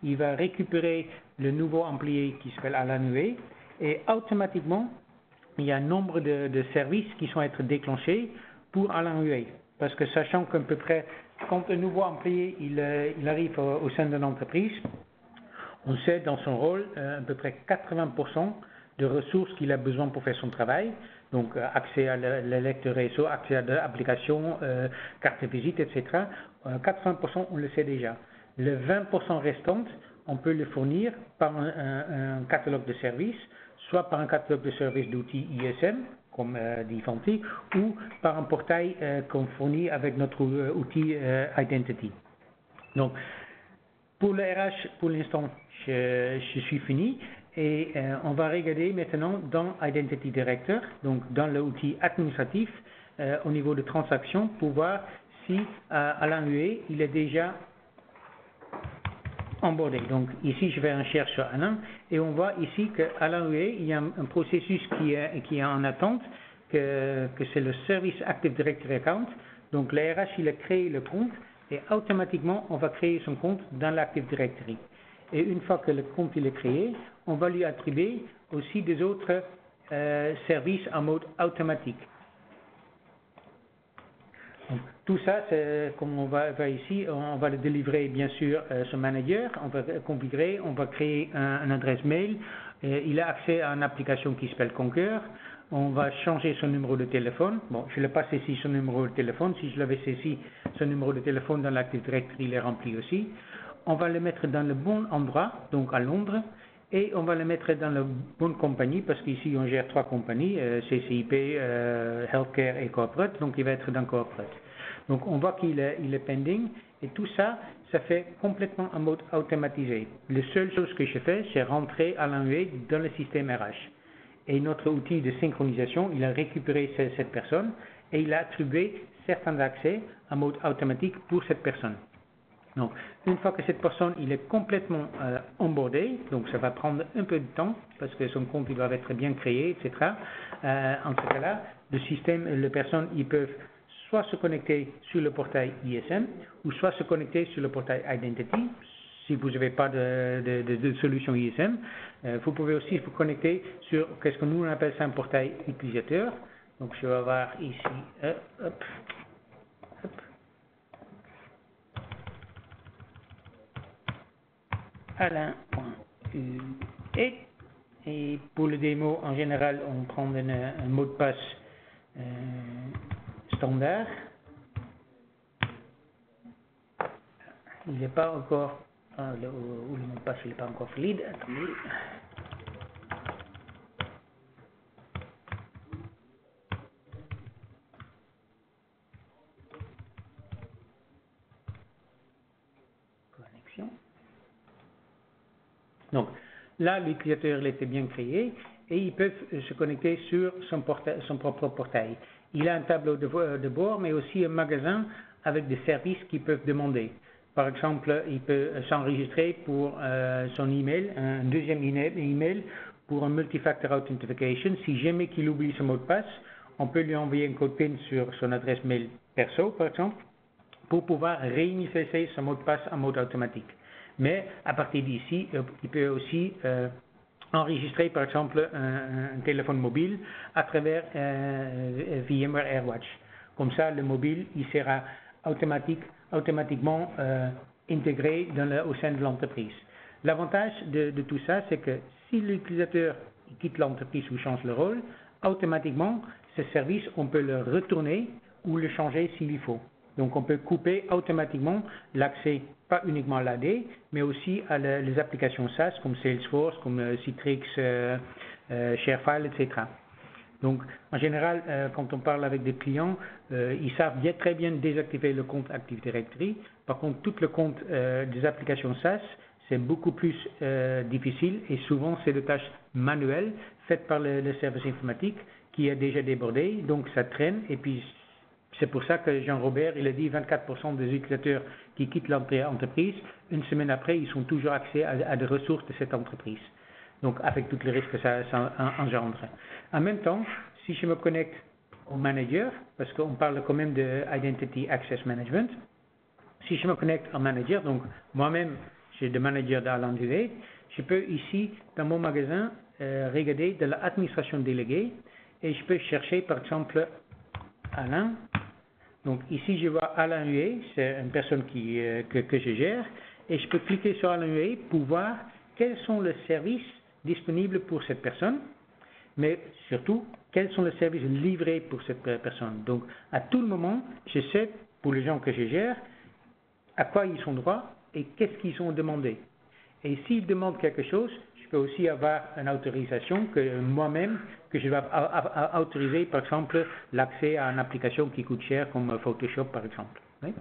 Il va récupérer le nouveau employé qui s'appelle Alan Huet, et automatiquement, il y a un nombre de services qui sont être déclenchés pour Alan Huet. Parce que sachant qu'à peu près, quand un nouveau employé il arrive au sein de l'entreprise, on sait dans son rôle à peu près 80% de ressources qu'il a besoin pour faire son travail. Donc accès à le lecteur réseau, accès à l'application, carte de visite, etc. 80% on le sait déjà. Le 20% restant, on peut le fournir par un catalogue de services, soit par un catalogue de services d'outils ISM, comme dit Fanti, ou par un portail qu'on fournit avec notre outil Identity. Donc, pour le RH, pour l'instant, je suis fini. Et on va regarder maintenant dans Identity Director, donc dans l'outil administratif, au niveau de transactions, pour voir si Alan Huet, il est déjà onboardé. Donc ici, je vais en chercher sur Alan, et on voit ici qu'Alan Huet, il y a un processus qui est en attente, que c'est le Service Active Directory Account. Donc le RH, il a créé le compte, et automatiquement, on va créer son compte dans l'Active Directory. Et une fois que le compte il est créé, on va lui attribuer aussi des autres services en mode automatique. Donc, tout ça, comme on va ici, on va le délivrer bien sûr ce manager, on va configurer, on va créer une adresse mail, il a accès à une application qui s'appelle Concur, on va changer son numéro de téléphone. Bon, je le passe ici son numéro de téléphone, si je l'avais saisi, son numéro de téléphone dans l'Active Directory, il est rempli aussi. On va le mettre dans le bon endroit, donc à Londres, et on va le mettre dans la bonne compagnie, parce qu'ici on gère 3 compagnies, CCIP, Healthcare et Corporate, donc il va être dans Corporate. Donc on voit qu'il est pending, et tout ça, ça fait complètement en mode automatisé. La seule chose que je fais, c'est rentrer Alan Huet dans le système RH. Et notre outil de synchronisation, il a récupéré cette personne, et il a attribué certains accès en mode automatique pour cette personne. Donc, une fois que cette personne il est complètement onboardé, donc ça va prendre un peu de temps parce que son compte il doit être bien créé, etc. En ce cas-là, le système, les personnes, ils peuvent soit se connecter sur le portail ISM ou soit se connecter sur le portail Identity. Si vous n'avez pas de solution ISM, vous pouvez aussi vous connecter sur qu'est-ce que nous on appelle ça un portail utilisateur. Donc, je vais voir ici, hop. Alain.huet, et pour le démo en général on prend un mot de passe standard. Il n'est pas encore le mot de passe il n'est pas encore valide. Attendez. Connexion. Donc là, l'utilisateur était bien créé et ils peuvent se connecter sur son propre portail. Il a un tableau de bord, mais aussi un magasin avec des services qu'ils peuvent demander. Par exemple, il peut s'enregistrer pour son email, un deuxième email pour un multifactor authentication. Si jamais qu'il oublie son mot de passe, on peut lui envoyer un code PIN sur son adresse mail perso, par exemple, pour pouvoir réinitialiser son mot de passe en mode automatique. Mais à partir d'ici, il peut aussi enregistrer par exemple un téléphone mobile à travers VMware AirWatch. Comme ça, le mobile il sera automatiquement intégré au sein de l'entreprise. L'avantage de tout ça, c'est que si l'utilisateur quitte l'entreprise ou change le rôle, automatiquement, ce service, on peut le retourner ou le changer s'il faut. Donc on peut couper automatiquement l'accès, pas uniquement à l'AD, mais aussi à les applications SaaS comme Salesforce, comme Citrix, ShareFile, etc. Donc, en général, quand on parle avec des clients, ils savent très bien désactiver le compte Active Directory. Par contre, tout le compte des applications SaaS, c'est beaucoup plus difficile et souvent, c'est des tâches manuelles faites par le service informatique qui est déjà débordé, donc ça traîne. Et puis, c'est pour ça que Jean-Robert, il a dit 24% des utilisateurs qui quittent l'entreprise, une semaine après, ils ont toujours accès à des ressources de cette entreprise. Donc, avec tous les risques que ça engendre. En même temps, si je me connecte au manager, parce qu'on parle quand même de Identity Access Management, si je me connecte au manager, donc moi-même, je suis le manager d'Alain Duvet, je peux ici, dans mon magasin, regarder de l'administration déléguée et je peux chercher, par exemple, Alain. Donc, ici, je vois Alain Huet, c'est une personne que je gère, et je peux cliquer sur Alain Huet pour voir quels sont les services disponibles pour cette personne, mais surtout, quels sont les services livrés pour cette personne. Donc, à tout le moment, je sais, pour les gens que je gère, à quoi ils ont droit et qu'est-ce qu'ils ont demandé. Et s'ils demandent quelque chose, je peux aussi avoir une autorisation que moi-même, que je vais autoriser, par exemple, l'accès à une application qui coûte cher, comme Photoshop, par exemple. Oui?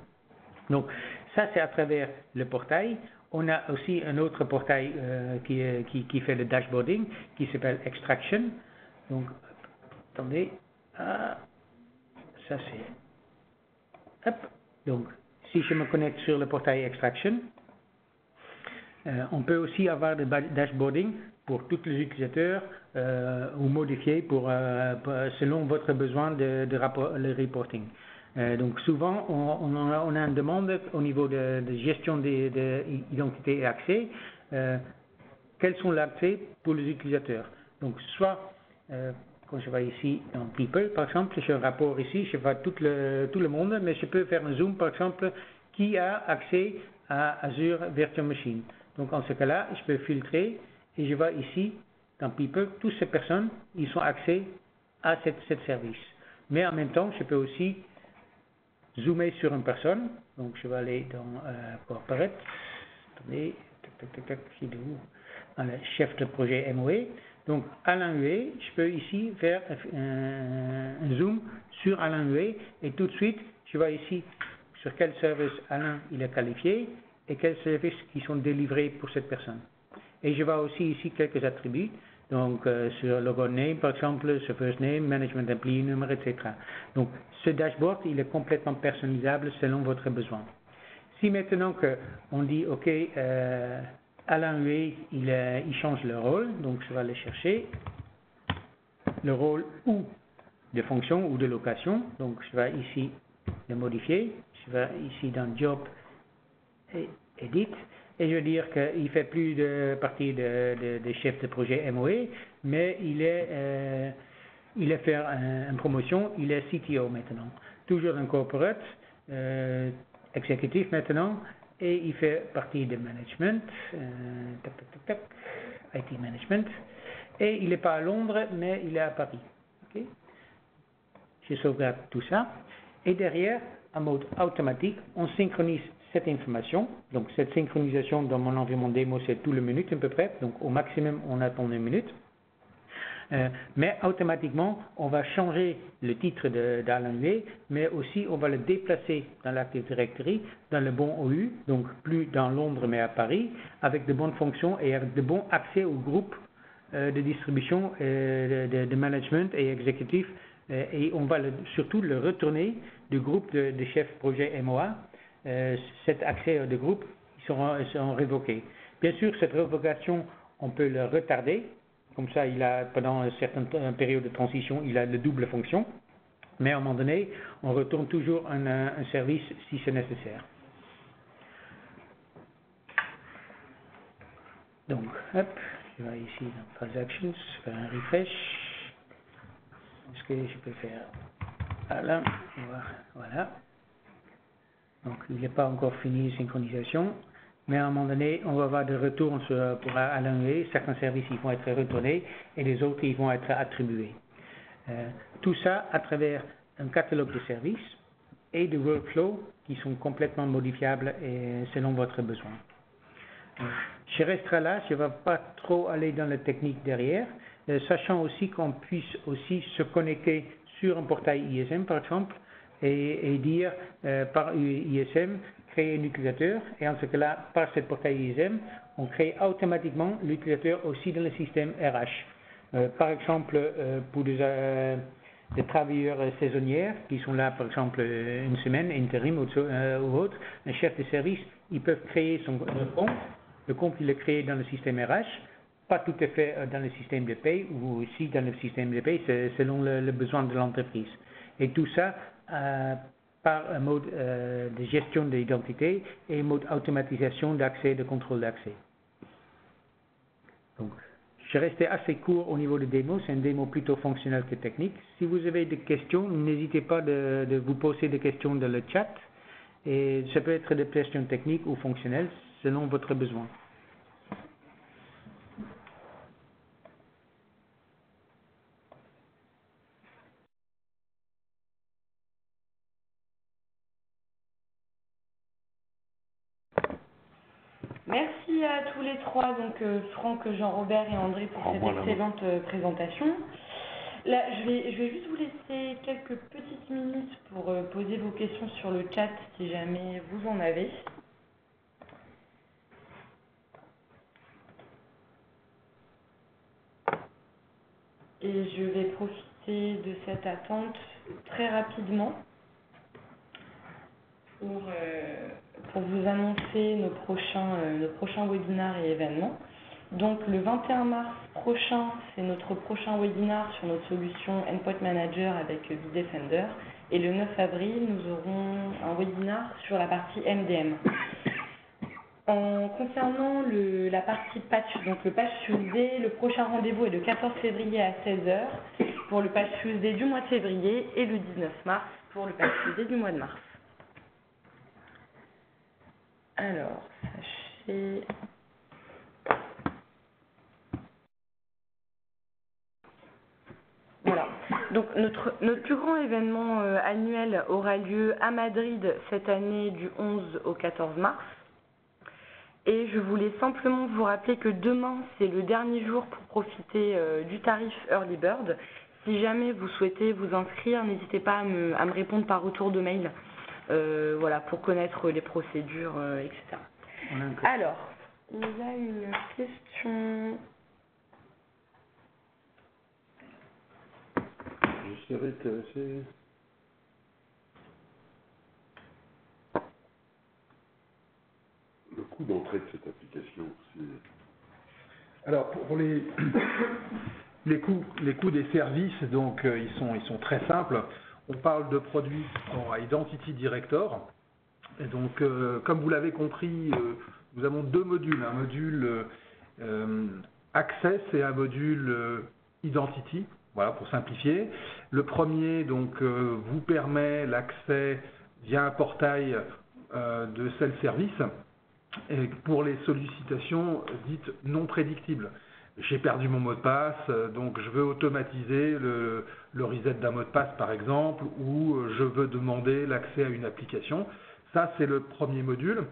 Donc, ça, c'est à travers le portail. On a aussi un autre portail qui fait le dashboarding, qui s'appelle Extraction. Donc, attendez. Ça, c'est... Hop. Donc, si je me connecte sur le portail Extraction, on peut aussi avoir le dashboarding pour tous les utilisateurs ou modifier selon votre besoin de le reporting. Donc souvent, on a une demande au niveau de gestion d'identité et accès. Quels sont les accès pour les utilisateurs? Donc soit, quand je vais ici dans People, par exemple, j'ai un rapport ici, je vois tout le monde, mais je peux faire un zoom, par exemple, qui a accès à Azure Virtual Machine. Donc en ce cas-là, je peux filtrer et je vois ici, dans People, toutes ces personnes, ils ont accès à cette service. Mais en même temps, je peux aussi zoomer sur une personne. Donc je vais aller dans Corporate. Attendez, dans le chef de projet MOE. Donc Alain Huet, je peux ici faire un zoom sur Alain Huet et tout de suite, je vois ici sur quel service Alain il est qualifié et quels services qui sont délivrés pour cette personne. Et je vois aussi ici quelques attributs, donc sur logon name par exemple, sur first name, management employee number, etc. Donc ce dashboard, il est complètement personnalisable selon votre besoin. Si maintenant on dit, ok, Alain Huet, il change le rôle, donc je vais aller chercher le rôle ou de fonction ou de location, donc je vais ici le modifier, je vais ici dans Job et Edit, et je veux dire qu'il ne fait plus partie de chef de projet MOE, mais il est faire une promotion, il est CTO maintenant, toujours dans corporate, exécutif maintenant, et il fait partie de management, IT management, et il n'est pas à Londres, mais il est à Paris. Okay? Je sauvegarde tout ça, et derrière, en mode automatique, on synchronise cette information. Donc cette synchronisation dans mon environnement démo, c'est tout le minute à peu près, donc au maximum on attend une minute. Mais automatiquement, on va changer le titre d'Alain Huet, mais aussi on va le déplacer dans l'Active Directory, dans le bon OU, donc plus dans Londres mais à Paris, avec de bonnes fonctions et avec de bons accès au groupe de distribution, de management et exécutif. Et on va surtout le retourner du groupe de chefs projet MOA. Cet accès de groupe, ils seront révoqués. Bien sûr, cette révocation, on peut le retarder. Comme ça, pendant une certaine période de transition, il a de double fonction. Mais à un moment donné, on retourne toujours un service si c'est nécessaire. Donc, hop, je vais ici dans Transactions, faire un refresh. Est-ce que je peux faire Alain, voilà. Donc, il n'est pas encore fini la synchronisation. Mais à un moment donné, on va avoir des retours pour Alain Huet. Certains services ils vont être retournés et les autres ils vont être attribués. Tout ça à travers un catalogue de services et de workflows qui sont complètement modifiables selon votre besoin. Je resterai là, je ne vais pas trop aller dans la technique derrière, sachant aussi qu'on puisse aussi se connecter sur un portail ISM par exemple et dire par ISM créer un utilisateur et en ce cas-là par ce portail ISM on crée automatiquement l'utilisateur aussi dans le système RH. Par exemple pour des travailleurs saisonniers qui sont là par exemple une semaine, intérim ou autre, un chef de service, ils peuvent créer son compte. Le compte il est créé dans le système RH, pas tout à fait dans le système de paie ou aussi dans le système de paie, c'est selon le besoin de l'entreprise. Et tout ça par un mode de gestion de l'identité et un mode automatisation d'accès, de contrôle d'accès. Donc, je restais assez court au niveau de démo, c'est une démo plutôt fonctionnelle que technique. Si vous avez des questions, n'hésitez pas de vous poser des questions dans le chat. Et ça peut être des questions techniques ou fonctionnelles selon votre besoin. Merci à tous les trois, donc Franck, Jean-Robert et André pour cette excellente présentation. Là, je vais juste vous laisser quelques petites minutes pour poser vos questions sur le chat si jamais vous en avez. Et je vais profiter de cette attente très rapidement pour vous annoncer nos prochains webinaires et événements. Donc le 21 mars prochain, c'est notre prochain webinar sur notre solution Endpoint Manager avec Bitdefender. Et le 9 avril, nous aurons un webinar sur la partie MDM. Concernant la partie patch, donc le patch Tuesday, le prochain rendez-vous est le 14 février à 16h pour le patch Tuesday du mois de février et le 19 mars pour le patch Tuesday du mois de mars. Alors, sachez... Voilà. Donc notre plus grand événement annuel aura lieu à Madrid cette année du 11 au 14 mars. Et je voulais simplement vous rappeler que demain, c'est le dernier jour pour profiter du tarif Early Bird. Si jamais vous souhaitez vous inscrire, n'hésitez pas à me répondre par retour de mail, voilà, pour connaître les procédures, etc. Alors, il y a une question... Je serais intéressé. Le coût d'entrée de cette application, c'est... Alors, pour les coûts des services, donc ils sont très simples. On parle de produits qui sont à Identity Director. Et donc, comme vous l'avez compris, nous avons deux modules. Un module Access et un module Identity. Voilà, pour simplifier. Le premier, donc, vous permet l'accès via un portail de self-service et pour les sollicitations dites non prédictibles. J'ai perdu mon mot de passe, donc je veux automatiser le reset d'un mot de passe, par exemple, ou je veux demander l'accès à une application. Ça, c'est le premier module.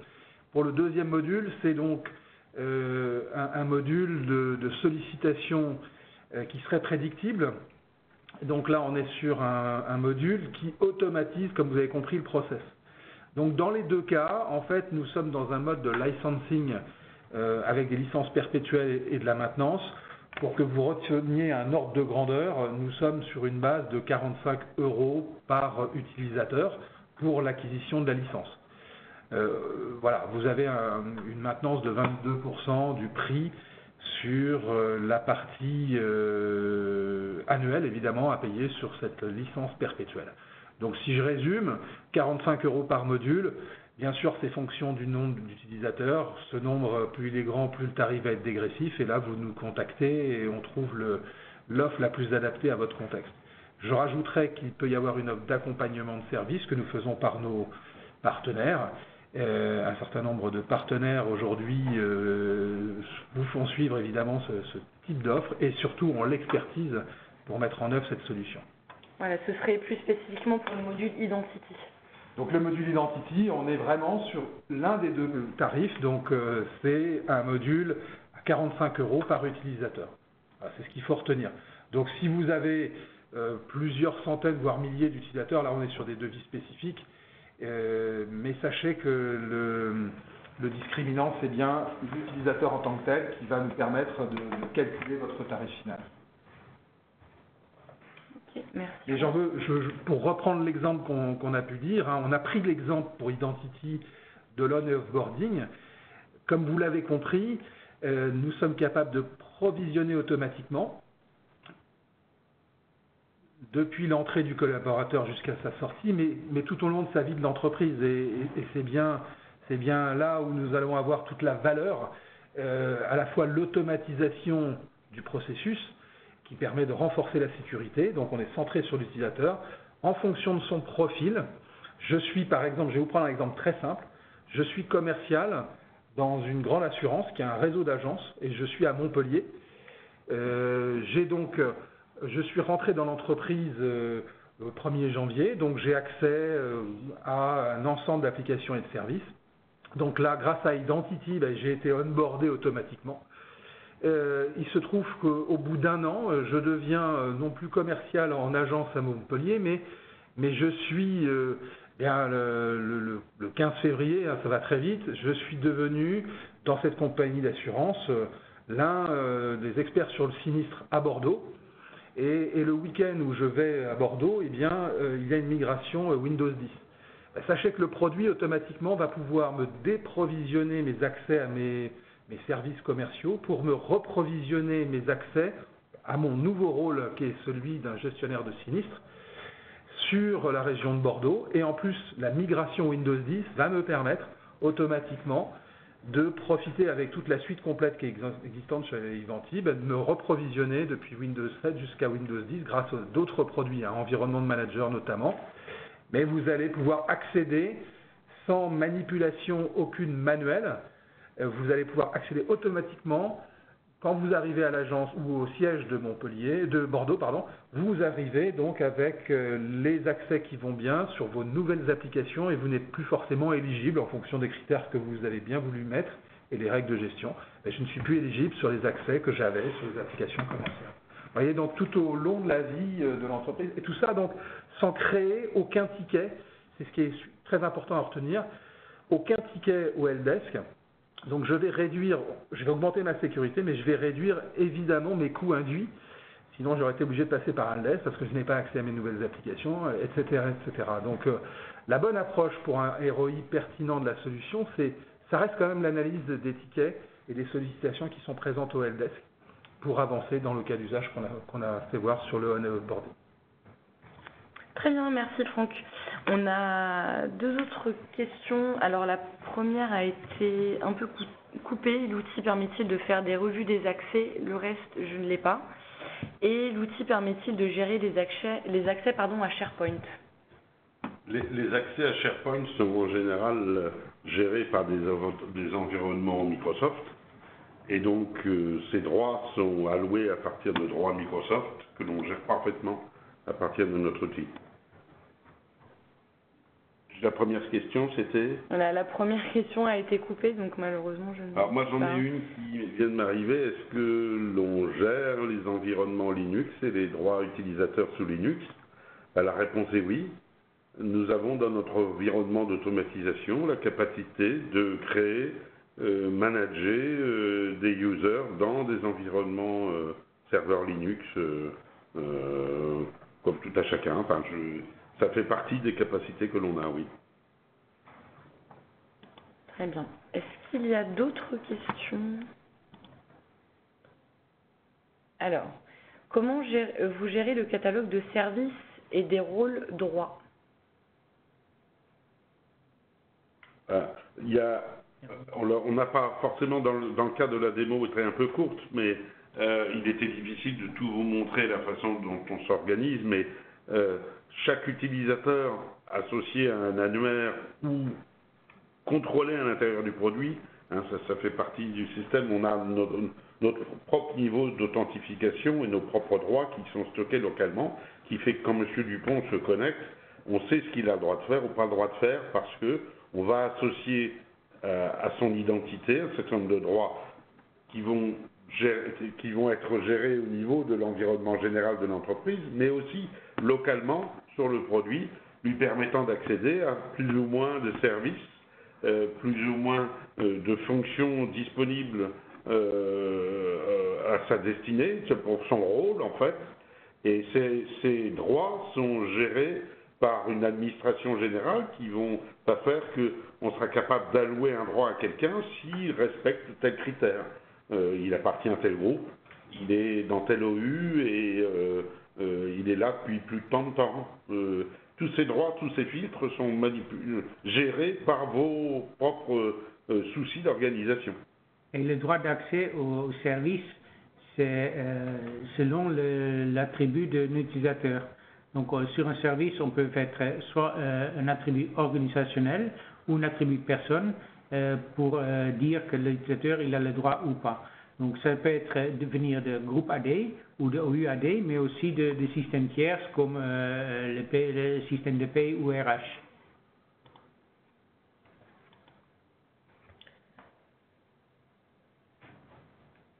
Pour le deuxième module, c'est donc un module de sollicitation qui serait prédictible. Donc là, on est sur un module qui automatise, comme vous avez compris, le process. Donc dans les deux cas, en fait, nous sommes dans un mode de licensing avec des licences perpétuelles et de la maintenance. Pour que vous reteniez un ordre de grandeur, nous sommes sur une base de 45 € par utilisateur pour l'acquisition de la licence. Voilà, vous avez une maintenance de 22% du prix sur la partie annuelle, évidemment, à payer sur cette licence perpétuelle. Donc si je résume, 45 € par module, bien sûr c'est fonction du nombre d'utilisateurs, ce nombre, plus il est grand, plus le tarif va être dégressif, et là vous nous contactez et on trouve l'offre la plus adaptée à votre contexte. Je rajouterai qu'il peut y avoir une offre d'accompagnement de service que nous faisons par nos partenaires. Un certain nombre de partenaires aujourd'hui vous font suivre évidemment ce type d'offre et surtout ont l'expertise pour mettre en œuvre cette solution. Voilà, ce serait plus spécifiquement pour le module Identity. Donc le module Identity, on est vraiment sur l'un des deux tarifs, donc c'est un module à 45 € par utilisateur. Voilà, c'est ce qu'il faut retenir. Donc si vous avez plusieurs centaines, voire milliers d'utilisateurs, là on est sur des devis spécifiques, mais sachez que le discriminant, c'est bien l'utilisateur en tant que tel qui va nous permettre de calculer votre tarif final. Ok, merci. Et pour reprendre l'exemple qu'on a pu dire, on a pris l'exemple pour Identity de l'on et offboarding. Comme vous l'avez compris, nous sommes capables de provisionner automatiquement depuis l'entrée du collaborateur jusqu'à sa sortie, mais tout au long de sa vie de l'entreprise. Et c'est bien là où nous allons avoir toute la valeur, à la fois l'automatisation du processus, qui permet de renforcer la sécurité, donc on est centré sur l'utilisateur, en fonction de son profil. Je suis, par exemple, je vais vous prendre un exemple très simple, je suis commercial dans une grande assurance qui a un réseau d'agences, et je suis à Montpellier. Je suis rentré dans l'entreprise le 1er janvier, donc j'ai accès à un ensemble d'applications et de services. Donc là, grâce à Identity, j'ai été onboardé automatiquement. Il se trouve qu'au bout d'un an, je deviens non plus commercial en agence à Montpellier, mais je suis, le 15 février, ça va très vite, je suis devenu, dans cette compagnie d'assurance, l'un des experts sur le sinistre à Bordeaux. Et le week-end où je vais à Bordeaux, il y a une migration Windows 10. Sachez que le produit, automatiquement, va pouvoir me déprovisionner mes accès à mes services commerciaux pour me reprovisionner mes accès à mon nouveau rôle qui est celui d'un gestionnaire de sinistre sur la région de Bordeaux. Et en plus, la migration Windows 10 va me permettre automatiquement de profiter avec toute la suite complète qui est existante chez Ivanti, de me reprovisionner depuis Windows 7 jusqu'à Windows 10 grâce à d'autres produits, environnement de manager notamment. Mais vous allez pouvoir accéder sans manipulation aucune manuelle. Vous allez pouvoir accéder automatiquement quand vous arrivez à l'agence ou au siège de Bordeaux, vous arrivez donc avec les accès qui vont bien sur vos nouvelles applications et vous n'êtes plus forcément éligible en fonction des critères que vous avez bien voulu mettre et les règles de gestion. Je ne suis plus éligible sur les accès que j'avais sur les applications commerciales. Vous voyez, donc tout au long de la vie de l'entreprise, et tout ça donc sans créer aucun ticket, c'est ce qui est très important à retenir, aucun ticket au helpdesk. Donc je vais augmenter ma sécurité, mais je vais réduire évidemment mes coûts induits. Sinon j'aurais été obligé de passer par un helpdesk parce que je n'ai pas accès à mes nouvelles applications, etc. etc. Donc la bonne approche pour un ROI pertinent de la solution, ça reste quand même l'analyse des tickets et des sollicitations qui sont présentes au helpdesk pour avancer dans le cas d'usage qu'on a fait voir sur le on- et offboarding. Très bien, merci Franck. On a deux autres questions. Alors la première a été un peu coupée. L'outil permet-il de faire des revues des accès? Le reste, je ne l'ai pas. Et l'outil permet-il de gérer les accès à SharePoint? Les accès à SharePoint sont en général gérés par des environnements Microsoft. Et donc, ces droits sont alloués à partir de droits Microsoft que l'on gère parfaitement à partir de notre outil. La première question, c'était... Voilà, la première question a été coupée, donc malheureusement, je ne sais pas. Alors moi, j'en ai une qui vient de m'arriver. Est-ce que l'on gère les environnements Linux et les droits utilisateurs sous Linux? La réponse est oui. Nous avons dans notre environnement d'automatisation la capacité de créer, manager des users dans des environnements serveurs Linux, comme tout à chacun. Enfin, ça fait partie des capacités que l'on a, oui. Très bien. Est-ce qu'il y a d'autres questions? Alors, comment vous gérez le catalogue de services et des rôles droits? On n'a pas forcément, dans le cas de la démo, était un peu courte, mais il était difficile de tout vous montrer la façon dont on s'organise, mais chaque utilisateur associé à un annuaire ou contrôlé à l'intérieur du produit, ça fait partie du système. On a notre propre niveau d'authentification et nos propres droits qui sont stockés localement, qui fait que quand M. Dupont se connecte, on sait ce qu'il a le droit de faire ou pas le droit de faire parce que on va associer à son identité un certain nombre de droits qui vont qui vont être gérés au niveau de l'environnement général de l'entreprise, mais aussi localement sur le produit, lui permettant d'accéder à plus ou moins de services, plus ou moins de fonctions disponibles à sa destinée, c'est pour son rôle en fait, et ces droits sont gérés par une administration générale qui vont pas faire qu'on sera capable d'allouer un droit à quelqu'un s'il respecte tel critère. Il appartient à tel groupe, il est dans tel OU et il est là depuis plus de tant de temps. Tous ces droits, tous ces filtres sont gérés par vos propres soucis d'organisation. Et le droit d'accès au service, c'est selon l'attribut de l'utilisateur. Donc sur un service, on peut faire soit un attribut organisationnel ou un attribut personne pour dire que l'utilisateur il a le droit ou pas. Donc ça peut être devenir de groupe AD ou de OUAD, mais aussi de systèmes tiers comme le système de paie ou RH.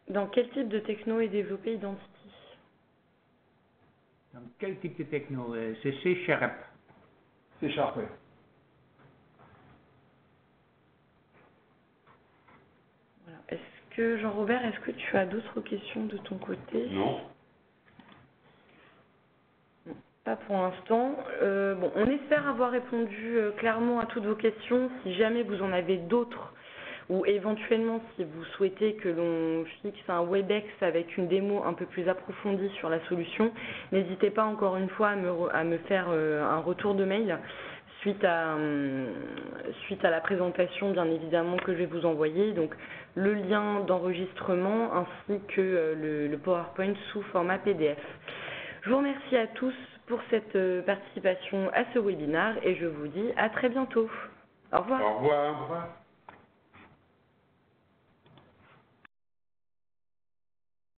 Dans quel type de techno est développé Identity? Dans quel type de techno? C'est C#. C#, oui. Voilà. Est-ce que, Jean-Robert, est-ce que tu as d'autres questions de ton côté? Non. Non, pas pour l'instant. Bon, on espère avoir répondu clairement à toutes vos questions. Si jamais vous en avez d'autres, ou éventuellement si vous souhaitez que l'on fixe un WebEx avec une démo un peu plus approfondie sur la solution, n'hésitez pas encore une fois à me faire un retour de mail suite à la présentation bien évidemment que je vais vous envoyer, donc le lien d'enregistrement ainsi que le PowerPoint sous format PDF. Je vous remercie à tous pour cette participation à ce webinaire et je vous dis à très bientôt. Au revoir. Au revoir. Au revoir.